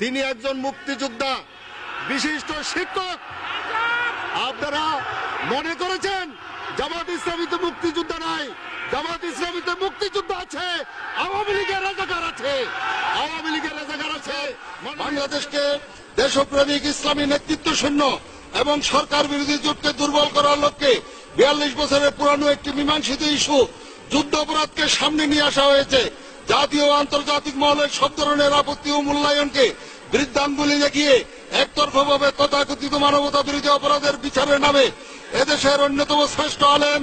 তিনি একজন মুক্তিযোদ্ধা, বিশিষ্ট শিক্ষক। আপনারা মনে করেছেন জামাত ইসলামীতে মুক্তিযোদ্ধা নাই, জামাত ইসলামীতে মুক্তিযোদ্ধা আছে, আওয়ামী লীগের রাজাকার আছে, আওয়ামী লীগের রাজাকার আছে। বাংলাদেশকে দেশপ্রেমিক ইসলামী নেতৃত্ব শূন্য এবং সরকার বিরোধী জোটকে দুর্বল করার লক্ষ্যে 42 বছরের পুরানো একটি মীমাংসিত ইস্যু যুদ্ধ অপরাধকে সামনে নিয়ে আসা হয়েছে। জাতীয় ও আন্তর্জাতিক মহলের সব ধরনের আপত্তি ও মূল্যায়নকে বৃদ্ধাঙ্গুলি দেখিয়ে একতরফাভাবে তথাকথিত মানবতা বিরোধী অপরাধের বিচারের নামে এদেশের অন্যতম শ্রেষ্ঠ আলেম,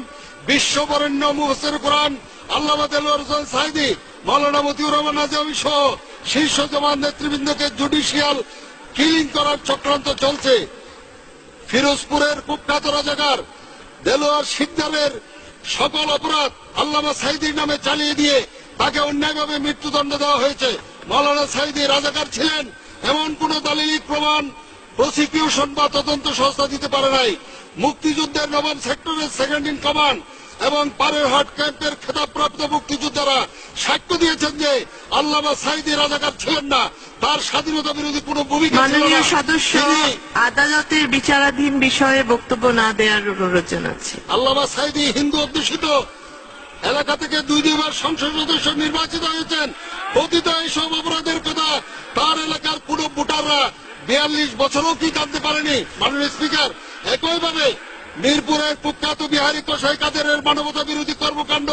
বিশ্ববরেণ্য মুফাসসির কোরআন আল্লামা দেলোয়ার হোসেন সাঈদী, মাওলানা মতিউর রহমান আজমি সহ শীর্ষ জামাত নেতৃবৃন্দকে জুডিশিয়াল কিলিং করার চক্রান্ত চলছে। ফিরোজপুরের কুখ্যাত রাজাকার দেলোয়ার শিকদারের সকল অপরাধ আল্লামা সাঈদীর নামে চালিয়ে দিয়ে তাকে অন্যায়ভাবে মৃত্যুদণ্ড দেওয়া হয়েছে। মাওলানা সাঈদী রাজাকার ছিলেন এমন কোন দলিলিক প্রমাণ প্রসিকিউশন বা তদন্ত সংস্থা দিতে পারে নাই। মুক্তিযুদ্ধের নবম সেক্টরের সেকেন্ড ইন কমান্ড এবং পারেরহাট ক্যাম্পের খেতাবপ্রাপ্ত মুক্তিযোদ্ধারা সাক্ষ্য দিয়েছেন যে আল্লামা সাঈদী রাজাকার ছিলেন না, তার স্বাধীনতা বিরোধী কোনো ভূমিকা ছিল না। মাননীয় সদস্য, আদালতের বিচারাধীন বিষয়ে বক্তব্য না দেওয়ার অনুরোধ জানাচ্ছি। আল্লামা সাঈদী হিন্দু অধ্যুষিত এলাকা থেকে দুইবার সংসদ সদস্য নির্বাচিত হয়েছেন। কথিত এইসব অপরাধের কথা তার এলাকার কোন ভোটাররা 42 বছরও কি জানতে পারেনি। মাননীয় স্পিকার, একইভাবে মিরপুরের কুখ্যাত বিহারী কসাই কাদেরের মানবতা বিরোধী কর্মকাণ্ড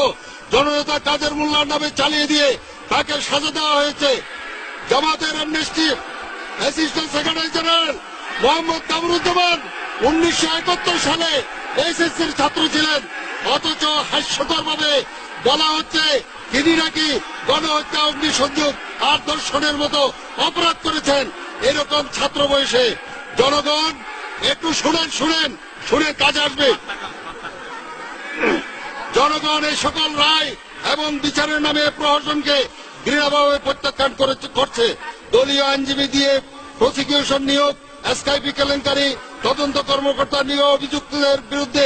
জননেতা কাদের মোল্লার নামে চালিয়ে দিয়ে তাকে সাজা দেওয়া হয়েছে। জামাতের amnesty assistant secretary general Mohammad Kamruzzaman 1971 সালে এসএসসির ছাত্র ছিলেন, অথচ হাস্যকর ভাবে বলা হচ্ছে তিনি নাকি গণহত্যা, অগ্নিসংযোগ আর ধর্ষণের মতো অপরাধ করেছেন। এরকম ছাত্র বয়সে জনগণ একটু শুনে কাজ আসবে। জনগণ এই সকল রায় এবং বিচারের নামে প্রহসনকে ঘৃণাভাবে প্রত্যাখ্যান করছে। দলীয় আইনজীবী দিয়ে প্রসিকিউশন নিয়োগ, এসকেপি কেলেঙ্কারি, তদন্ত কর্মকর্তা নিয়োগ, অভিযুক্তদের বিরুদ্ধে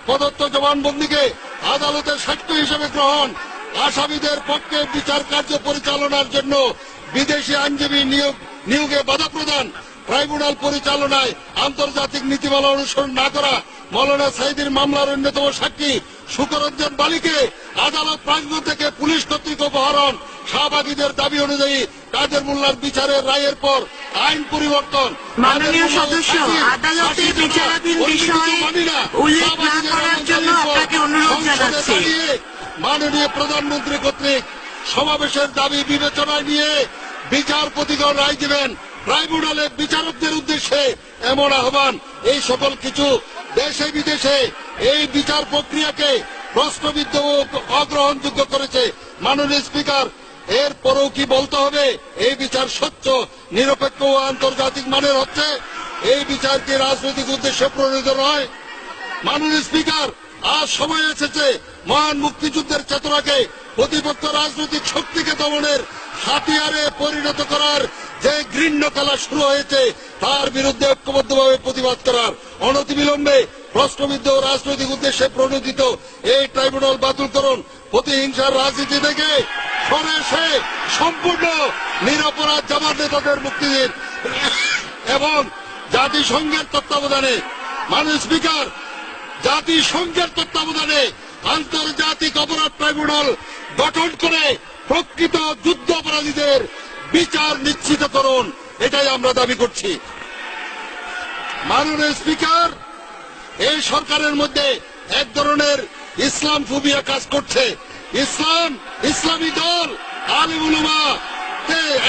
প্রদত্ত জবানবন্দিকে আদালতের সাক্ষ্য হিসেবে গ্রহণ, আসামিদের পক্ষে বিচার কার্য পরিচালনার জন্য বিদেশি আইনজীবী নিয়োগে বাধা প্রদান, ট্রাইব্যুনাল পরিচালনায় আন্তর্জাতিক নীতিমালা অনুসরণ না করা, মাওলানা সাঈদীর মামলার অন্যতম সাক্ষী শুকরঞ্জন বালিকে আদালত প্রাঙ্গণ থেকে পুলিশ কর্তৃক অপহরণ, শাহবাগীদের দাবি অনুযায়ী কাদের মোল্লার বিচারের রায়ের পর আইন পরিবর্তন। মাননীয় সদস্য, আদালতের বিচারাধীন বিষয়ে উল্লেখ না করার জন্য আপনাকে অনুরোধ জানাচ্ছি। মাননীয় প্রধানমন্ত্রী কর্তৃক সমাবেশের দাবি বিবেচনায় নিয়ে বিচারপতিগণ রায় দিবেন। ট্রাইব্যুনালে বিচারকদের উদ্দেশ্যে এমন আহ্বান। এই সকল কিছু দেশে বিদেশে এই বিচার প্রক্রিয়াকে প্রশ্নবিদ্ধ ও অগ্রহণযোগ্য করেছে। মাননীয় স্পিকার, এরপরেও কি বলতে হবে এই বিচার স্বচ্ছ, নিরপেক্ষ ও আন্তর্জাতিক মানের হচ্ছে? এই বিচার কি রাজনৈতিক উদ্দেশ্যে প্রণীত নয়? মাননীয় স্পিকার, আজ সময় এসেছে মহান মুক্তিযুদ্ধের চেতনাকে প্রতিপক্ষ রাজনৈতিক শক্তিকে দমনের হাতিয়ারে পরিণত করার যে ঘৃণ্য খেলা শুরু হয়েছে তার বিরুদ্ধে ঐক্যবদ্ধভাবে প্রতিবাদ করার। অনতিবিলম্বে প্রশ্নবিদ্ধ রাজনৈতিক উদ্দেশ্যে প্রণোদিত এই ট্রাইব্যুনাল বাতিল করুন। প্রতিহিংসার রাজনীতি থেকে সরে এসে সম্পূর্ণ নিরপরাধ জামাত নেতাদের মুক্তি দিন এবং জাতিসংঘের তত্ত্বাবধানে, মাননীয় স্পিকার, জাতিসংঘের তত্ত্বাবধানে আন্তর্জাতিক অপরাধ ট্রাইব্যুনাল গঠন করে প্রকৃত যুদ্ধ অপরাধীদের বিচার নিশ্চিত করুন। এটাই আমরা দাবি করছি। মাননীয় স্পিকার, এই সরকারের মধ্যে এক ধরনের ইসলাম ফোবিয়া কাজ করছে। ইসলামী দল, আলিম উলামা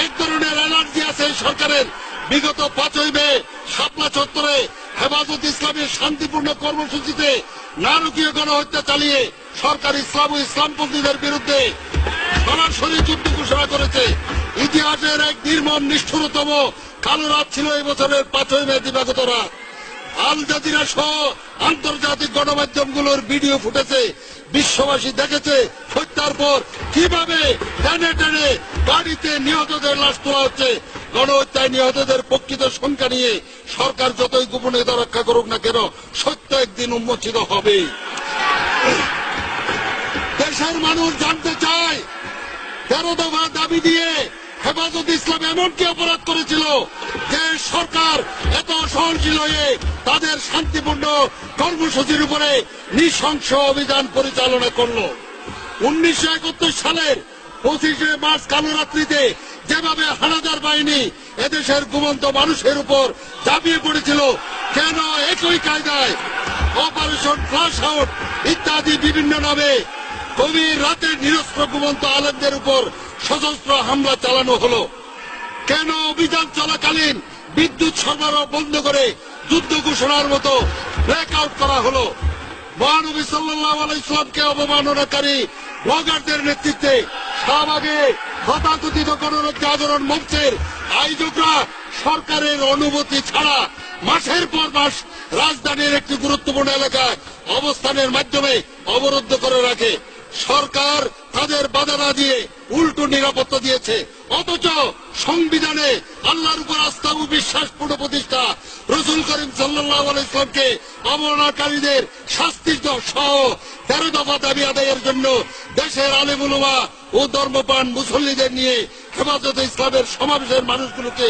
এক ধরনের এনার্জি আছে এই সরকারের। বিগত 5ই মে শাপলা চত্বরে হেফাজত ইসলামের শান্তিপূর্ণ কর্মসূচিতে নারকীয় গণহত্যা চালিয়ে সরকার ইসলাম ও ইসলামপন্থীদের বিরুদ্ধে সরাসরি যুদ্ধ ঘোষণা করেছে। ইতিহাসের এক নির্মম নিষ্ঠুরতম কালো রাত ছিল এই বছরের 5ই মে দিবাগত রাত। আল জাজিরা সহ আন্তর্জাতিক গণমাধ্যমগুলোর ভিডিও ফুটেছে। বিশ্ববাসী দেখেছে হত্যার পর কিভাবে টেনে টেনে গাড়িতে নিহতদের লাশ তোলা হচ্ছে। গণহত্যায় নিহতদের প্রকৃত সংখ্যা নিয়ে সরকার যতই গোপনীয়তা রক্ষা করুক না কেন, সত্য একদিন উন্মোচিত হবে। দেশের মানুষ জানতে চায় 13 দফা দাবি দিয়ে হেফাজত ইসলাম এমন কি অপরাধ করেছিল যে সরকার এত সহনশীল হয়ে তাদের শান্তিপূর্ণ কর্মসূচির উপরে নৃশংস অভিযান পরিচালনা করলো? 1971 সালের 25শে মার্চ কালো রাত্রিতে যেভাবে হানাদার বাহিনী এদেশের ঘুমন্ত মানুষের উপর ঝাঁপিয়ে পড়েছিল, কেন একই কায়দায় অপারেশন ফ্লাশ আউট ইত্যাদি বিভিন্ন নামে গভীর রাতে নিরস্ত্র ঘুমন্ত আলেমদের উপর সশস্ত্র হামলা চালানো হলো? কেন অভিযান চলাকালীন বিদ্যুৎ সরবরাহ বন্ধ করে যুদ্ধ ঘোষণার মতো ব্ল্যাকআউট করা হলো? মহানবী সাল্লাল্লাহু আলাইহি সাল্লামকে অবমাননাকারী ব্লগারদের নেতৃত্বে শাহবাগে তথাকথিত গণরক্ষা আন্দোলন মঞ্চের আয়োজকরা সরকারের অনুমতি ছাড়া মাসের পর মাস রাজধানীর একটি গুরুত্বপূর্ণ এলাকায় অবস্থানের মাধ্যমে অবরুদ্ধ করে রাখে। সরকার তাদের বাধা না দিয়ে উল্টো নিরাপত্তা দিয়েছে, অথচ সংবিধানে আল্লাহর উপর আস্থা ও বিশ্বাস পুনঃ প্রতিষ্ঠা, রসুল করিম সাল্লাল্লাহু আলাইহি ওয়াসাল্লামকে অবমাননাকারীদের শাস্তি সহ 13 দফা দাবি আদায়ের জন্য দেশের আলেম উলামা ও ধর্মপ্রাণ মুসল্লিদের নিয়ে হেফাজতে ইসলামের সমাবেশের মানুষগুলোকে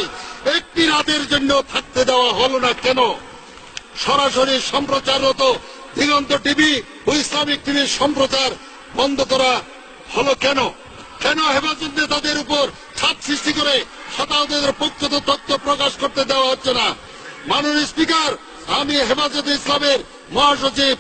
একটি রাতের জন্য থাকতে দেওয়া হলো না কেন? সরাসরি সম্প্রচাররত দিগন্ত টিভি ও ইসলামিক টিভির সম্প্রচার বন্ধ করা হলো কেন? কেন হেফাজত নেতাদের উপর ছাপ সৃষ্টি করে হতাহতদের পক্ষত তথ্য প্রকাশ করতে দেওয়া হচ্ছে না? মাননীয় স্পিকার, আমি হেফাজতে ইসলামের মহাসচিব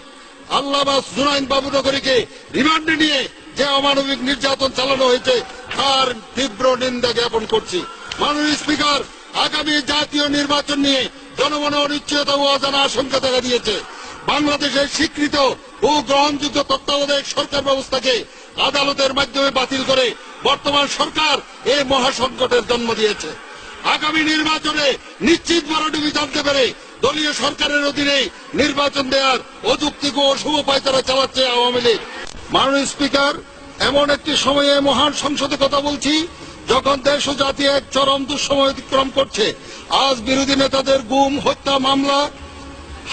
আল্লামা জুনাইন বাবুনগরীকে রিমান্ডে নিয়ে যে অমানবিক নির্যাতন চালানো হয়েছে তার তীব্র নিন্দা জ্ঞাপন করছি। মাননীয় স্পিকার, আগামী জাতীয় নির্বাচন নিয়ে জনমনে অনিশ্চয়তা ও অজানা আশঙ্কা দেখা দিয়েছে। বাংলাদেশের স্বীকৃত ও গ্রহণযোগ্য তত্ত্বাবধায়ক সরকার ব্যবস্থাকে আদালতের মাধ্যমে বাতিল করে বর্তমান সরকার এই মহাসংকটের জন্ম দিয়েছে। আগামী নির্বাচনে নিশ্চিত ভরাডুবি জানতে পেরে দলীয় সরকারের অধীনে নির্বাচন দেওয়ার অযৌক্তিক ও অশুভ পায়তারা চালাচ্ছে আওয়ামী লীগ। মাননীয় স্পিকার, এমন একটি সময়ে মহান সংসদে কথা বলছি যখন দেশ ও জাতি এক চরম দুঃসময় অতিক্রম করছে। আজ বিরোধী নেতাদের গুম, হত্যা, মামলা,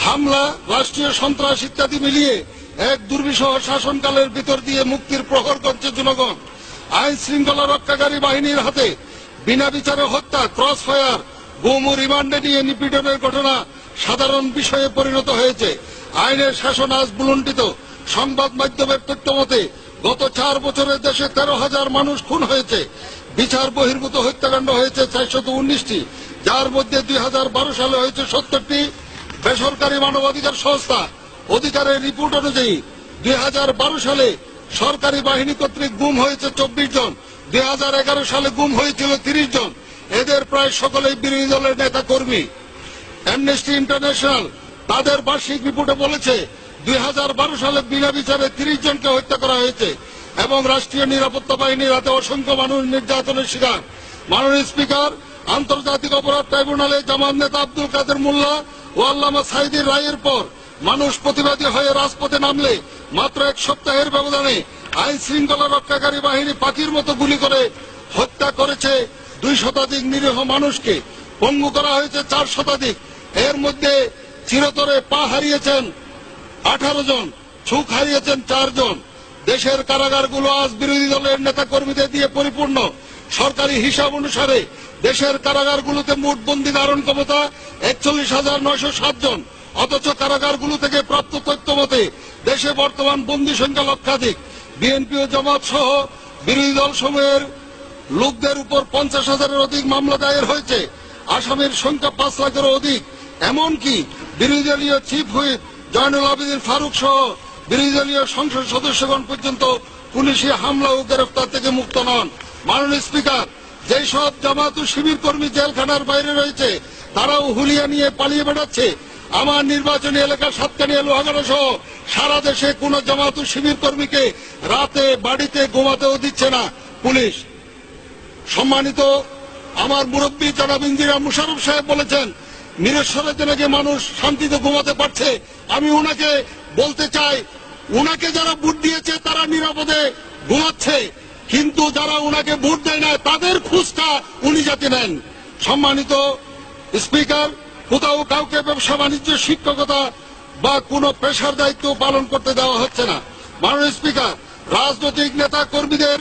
হামলা, রাষ্ট্রীয় সন্ত্রাস ইত্যাদি মিলিয়ে এক দুর্বিষহ শাসনকালের ভিতর দিয়ে মুক্তির প্রহর করছে জনগণ। আইন শৃঙ্খলা রক্ষাকারী বাহিনীর হাতে বিনা বিচারে হত্যা, ক্রস ফায়ার, গুম ও রিমান্ডে নিয়ে নিপীড়নের ঘটনা সাধারণ বিষয়ে পরিণত হয়েছে। আইনের শাসন আজ ভুলুণ্ঠিত। সংবাদ মাধ্যমের তথ্য মতে গত 4 বছরে দেশে 13,000 মানুষ খুন হয়েছে। বিচার বহির্ভূত হত্যাকাণ্ড হয়েছে 419টি, যার মধ্যে 2012 সালে হয়েছে 70টি। বেসরকারি মানবাধিকার সংস্থা অধিকারের রিপোর্ট অনুযায়ী 2012 সালে সরকারি বাহিনী কর্তৃক গুম হয়েছে 24 জন, 2011 সালে গুম হয়েছিল 30 জন। এদের প্রায় সকলেই বিরোধী দলের নেতা কর্মী। অ্যামনেস্টি ইন্টারন্যাশনাল তাদের বার্ষিক রিপোর্টে বলেছে 2012 সালে বিনা বিচারে 30 জনকে হত্যা করা হয়েছে এবং রাষ্ট্রীয় নিরাপত্তা বাহিনীর হাতে অসংখ্য মানুষ নির্যাতনের শিকার। মাননীয় স্পিকার, আন্তর্জাতিক অপরাধ ট্রাইব্যুনালে জামাত নেতা আব্দুল কাদের মোল্লা ও আল্লামা সাঈদীর রায়ের পর মানুষ প্রতিবাদী হয়ে রাজপথে নামলে মাত্র 1 সপ্তাহের ব্যবধানে আইন শৃঙ্খলা রক্ষাকারী বাহিনী পাখির মতো গুলি করে হত্যা করেছে 2 শতাধিক নিরীহ মানুষকে, পঙ্গু করা হয়েছে 4 শতাধিক। এর মধ্যে চিরতরে পা হারিয়েছেন 18 জন, চোখ হারিয়েছেন 4 জন। দেশের কারাগারগুলো আজ বিরোধী দলের নেতা কর্মীদের দিয়ে পরিপূর্ণ। সরকারি হিসাব অনুসারে দেশের কারাগারগুলোতে মোট বন্দী ধারণ ক্ষমতা 41,907 জন, অথচ কারাগারগুলো থেকে প্রাপ্ত তথ্য মতে দেশে বর্তমান বন্দী সংখ্যা লক্ষাধিক। বিএনপি ও জামাত সহ বিরোধী দল সমূহের লোকদের উপর 50,000-এর অধিক মামলা দায়ের হয়েছে। আসামির সংখ্যা 5 লাখেরও অধিক। এমনকি বিরোধী দলীয় চিফ হুইপ জয়নুল আবেদিন ফারুক সহ বিরোধী দলীয় সংসদ সদস্যগণ পর্যন্ত পুলিশি হামলা ও গ্রেফতার থেকে মুক্ত নন। মাননীয় স্পিকার, যেই সব জামাত ও শিবির কর্মী জেলখানার বাইরে রয়েছে তারাও হুলিয়া নিয়ে পালিয়ে বেড়াচ্ছে। আমার নির্বাচনী এলাকা সাতকানিয়া, লোহাগাড়া সহ সারা দেশে কোন জামাত ও শিবির কর্মীকে রাতে বাড়িতে ঘুমাতেও দিচ্ছে না পুলিশ। সম্মানিত আমার মুরব্বী জনাব ইঞ্জিনিয়ার মুশাররফ সাহেব বলেছেন নিরস্বরেতে নাকি মানুষ শান্তিতে ঘুমাতে পারছে। আমি উনাকে বলতে চাই, উনাকে যারা ভোট দিয়েছে তারা নিরাপদে ঘুমাচ্ছে, কিন্তু যারা উনাকে ভোট দেয় না তাদের খোঁজটা উনি যাতে নেন। সম্মানিত স্পিকার, কোথাও কাউকে ব্যবসা বাণিজ্য, শিক্ষকতা বা কোনো পেশার দায়িত্ব পালন করতে দেওয়া হচ্ছে না। মাননীয় স্পিকার, রাজনৈতিক নেতা কর্মীদের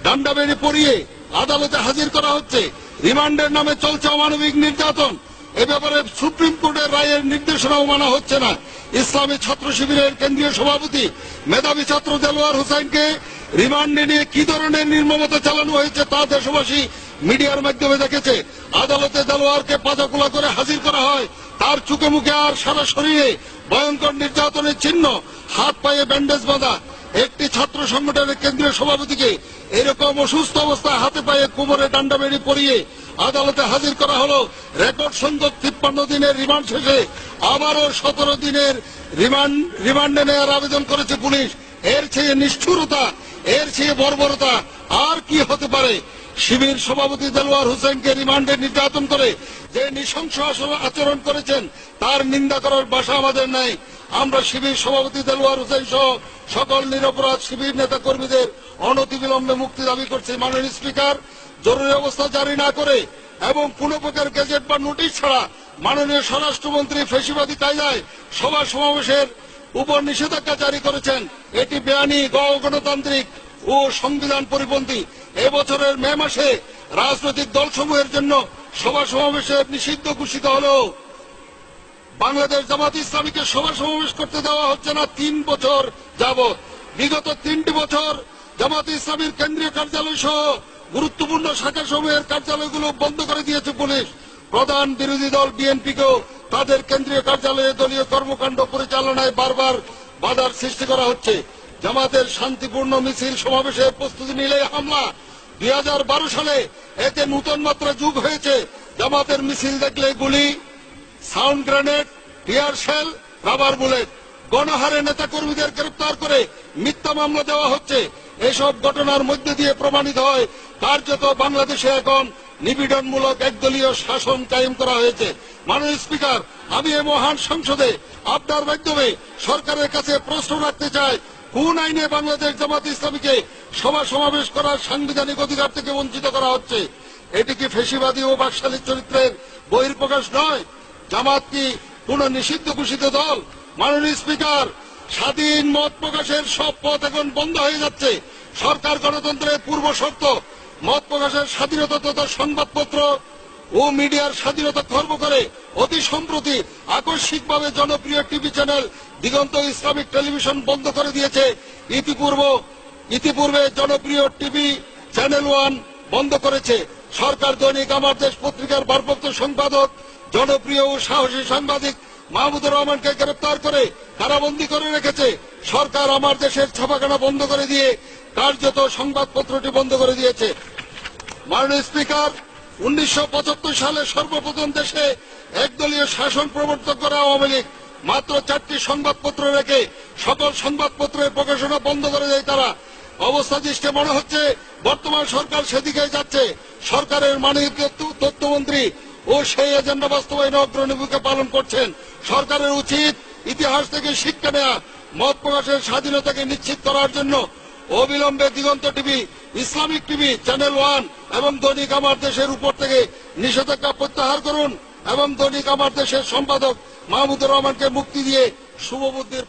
ডান্ডা বেড়ে পড়িয়ে আদালতে হাজির করা হচ্ছে। রিমান্ডের নামে চলছে অমানবিক নির্যাতন। এ ব্যাপারে সুপ্রিম কোর্টের রায়ের নির্দেশনাও মানা হচ্ছে না। ইসলামী ছাত্র শিবিরের কেন্দ্রীয় সভাপতি মেধাবী ছাত্র দেলোয়ার হোসেনকে রিমান্ডে নিয়ে কি ধরনের নির্মমতা চালানো হয়েছে তা দেশবাসী মিডিয়ার মাধ্যমে দেখেছে। আদালতে দেলোয়ারকে পাজাকুলা করে হাজির করা হয়, তার চোখে মুখে আর সারা শরীরে ভয়ঙ্কর নির্যাতনের চিহ্ন, হাত পায়ে ব্যান্ডেজ বাঁধা। একটি ছাত্র সংগঠনের কেন্দ্রীয় সভাপতিকে এরকম অসুস্থ অবস্থায় হাতে পায়ে কোমরে ডান্ডা বেড়ি পরিয়ে আদালতে হাজির করা হলো। রেকর্ড সংখ্যক 53 দিনের রিমান্ড শেষে আবারও 17 দিনের রিমান্ডে নেওয়ার আবেদন করেছে পুলিশ। এর চেয়ে নিষ্ঠুরতা, এর চেয়ে বর্বরতা আর কি হতে পারে? শিবির সভাপতি দেলোয়ার হোসেনকে রিমান্ডে নির্যাতন করে যে নৃশংস আচরণ করেছেন তার নিন্দা করার ভাষা আমাদের নাই। আমরা শিবির সভাপতি দেলোয়ার হোসেন সহ সকল নিরপরাধ শিবির নেতা কর্মীদের অনতিবিলম্বে মুক্তি দাবি করছি। মাননীয় স্পিকার, জরুরি অবস্থা জারি না করে এবং কোন প্রকার গেজেট বা নোটিশ ছাড়া মাননীয় স্বরাষ্ট্রমন্ত্রী ফেসিবাদী কায়দায় সভা সমাবেশের উপর নিষেধাজ্ঞা জারি করেছেন। এটি বেআইনি, গণতান্ত্রিক ও সংবিধান পরিপন্থী। এবছরের মে মাসে রাজনৈতিক দলসমূহের জন্য সভা সমাবেশের নিষিদ্ধ ঘোষিত হলেও বাংলাদেশ জামাত ইসলামীকে সভা সমাবেশ করতে দেওয়া হচ্ছে না 3 বছর যাবৎ। বিগত 3টি বছর জামাত ইসলামীর কেন্দ্রীয় কার্যালয় সহ গুরুত্বপূর্ণ শাখা সমূহের কার্যালয়গুলো বন্ধ করে দিয়েছে পুলিশ। প্রধান বিরোধী দল বিএনপিকেও তাদের কেন্দ্রীয় কার্যালয়ে দলীয় কর্মকাণ্ড পরিচালনায় বারবার বাধার সৃষ্টি করা হচ্ছে। জামাতের শান্তিপূর্ণ মিছিল সমাবেশের প্রস্তুতি নিলে হামলা। 2012 সালে এতে নতুন মাত্রা যোগ হয়েছে। জামাতের মিছিল দেখলে গুলি, sound grenade, tear shell, rubber bullet. গণহারে নেতা কর্মীদের গ্রেপ্তার করে মিথ্যা মামলা দেওয়া হচ্ছে। এসব ঘটনার মধ্যে দিয়ে প্রমাণিত হয় কার্যত বাংলাদেশে এখন নিপীড়নমূলক একদলীয় শাসন কায়েম করা হয়েছে। মাননীয় স্পিকার, আমি এই মহান সংসদে আপনার মাধ্যমে সরকারের কাছে প্রশ্ন রাখতে চাই, কোন আইনে বাংলাদেশ জামাত ইসলামীকে সভা সমাবেশ করার সাংবিধানিক অধিকার থেকে বঞ্চিত করা হচ্ছে? এটি কি ফেসিবাদী ও বাকশালী চরিত্রের বহিঃপ্রকাশ নয়? জামাত কি কোন নিষিদ্ধ ঘোষিত দল? মাননীয় স্পিকার, স্বাধীন মত প্রকাশের সব পথ এখন বন্ধ হয়ে যাচ্ছে। সরকার গণতন্ত্রের পূর্ব শর্ত মত প্রকাশের স্বাধীনতা তথা সংবাদপত্র ও মিডিয়ার স্বাধীনতা খর্ব করে অতি সম্প্রতি আকস্মিকভাবে জনপ্রিয় টিভি চ্যানেল দিগন্ত ইসলামিক টেলিভিশন বন্ধ করে দিয়েছে। ইতিপূর্বে জনপ্রিয় টিভি চ্যানেল 1 বন্ধ করেছে। সরকার দৈনিক আমার দেশ পত্রিকার ভারপ্রাপ্ত সম্পাদক জনপ্রিয় ও সাহসী সাংবাদিক মাহমুদুর রহমানকে গ্রেপ্তার করে কারাবন্দী করে রেখেছে। সরকার আমার দেশের ছাপাখানা বন্ধ করে দিয়ে কার্যত সংবাদপত্রটি বন্ধ করে দিয়েছে। মাননীয় স্পিকার, 1975 সালে সর্বপ্রথম দেশে একদলীয় শাসন প্রবর্তন করা আওয়ামী লীগ মাত্র 4টি সংবাদপত্র রেখে সকল সংবাদপত্রের প্রকাশনা বন্ধ করে দেয় তারা। অবস্থা দৃষ্টে মনে হচ্ছে বর্তমান সরকার সেদিকে যাচ্ছে। সরকারের মাননীয় তথ্যমন্ত্রী ও সেই এজেন্ডা বাস্তবায়নে অগ্রণী ভূমিকা পালন করছেন। সরকারের উচিত ইতিহাস থেকে শিক্ষা নেওয়া, মত প্রকাশের স্বাধীনতাকে নিশ্চিত করার জন্য অবিলম্বে দিগন্ত টিভি, ইসলামিক টিভি চ্যানেল 1 এবং দৈনিক আমার দেশের উপর থেকে নিষেধাজ্ঞা প্রত্যাহার করুন এবং দৈনিক আমার দেশের সম্পাদক মাহমুদুর রহমানকে মুক্তি দিয়ে শুভবুদ্ধির